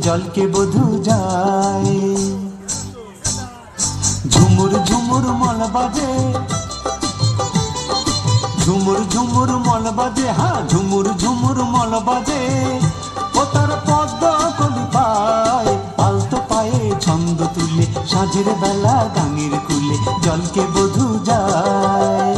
জলকে বধূ যায়। ঝুমুর ঝুমুর মল বাজে, ঝুমুর ঝুমুর মল বাজে, হ্যাঁ ঝুমুর ঝুমুর মল বাজে। ও তার পদ্ম কলি পায়, আলতো পায়ে ছন্দ তুলে সাঁঝের বেলা গাঙের কুলে জলকে বধূ যায়।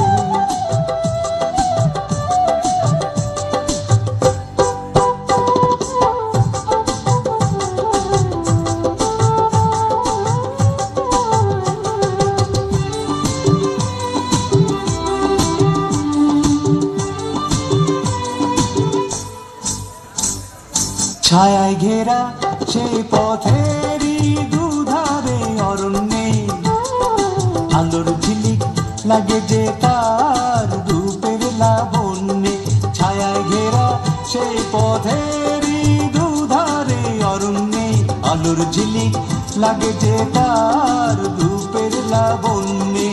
ছায়ায় ঘেরা সেই পথেরই দুধারে অরণ্যে আলোর ঝিলিক লাগে যে তার রূপের লাবণ্যে। ছায়ায় ঘেরা সেই পথেরই দুধারে অরণ্যে আলোর ঝিলিক লাগে যে তার রূপের লাবণ্যে।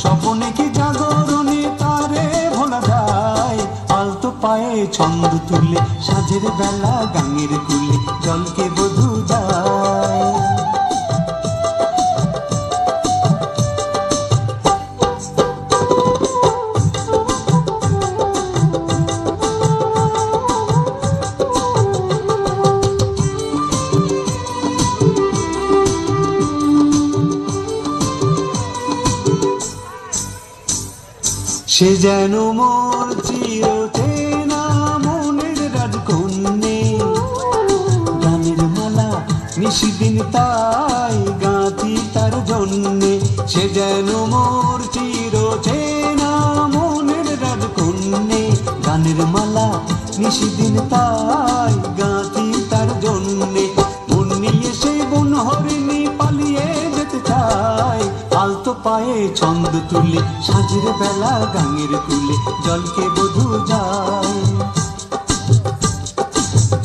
স্বপনে কি জাগরণে তারে ভোলা যায়, আলতো পায়ে ছন্দ তুলে সাঁঝের বেলা গাঙের কুলে জলকে বধূ যায়। সে যেন মোর চিরচেনা মনের রাজকন্যে, গানের মালা নিশিদিন তাই গাঁথি তার জন্যে। সে যেন মোর চিরচেনা মনের রাজকন্যে, গানের মালা নিশিদিন তাই গাঁথি তার জন্যে। মন নিয়ে সেই বন হরিণী পালিয়ে যেতে চায়, আলতো পায়ে ছন্দ তুলে সাঁঝের বেলা গাঙের কুলে জলকে বধূ যায়।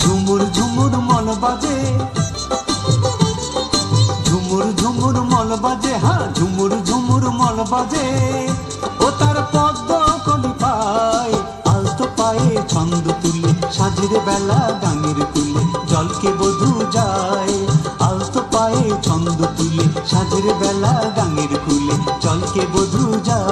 ঝুমুর ঝুমুর মল বাজে, ঝুমুর ঝুমুর মল বাজে, হ্যাঁ ঝুমুর ঝুমুর মল বাজে। ও তার পদ্ম কলি পায়, আলতো পায়ে ছন্দ তুলে সাঁঝের বেলা গাঙের কুলে জলকে বধূ যায়। আলতো পায়ে ছন্দ তুলে সাঁঝের বেলা গাঙের কুলে জলকে বধূ যায়।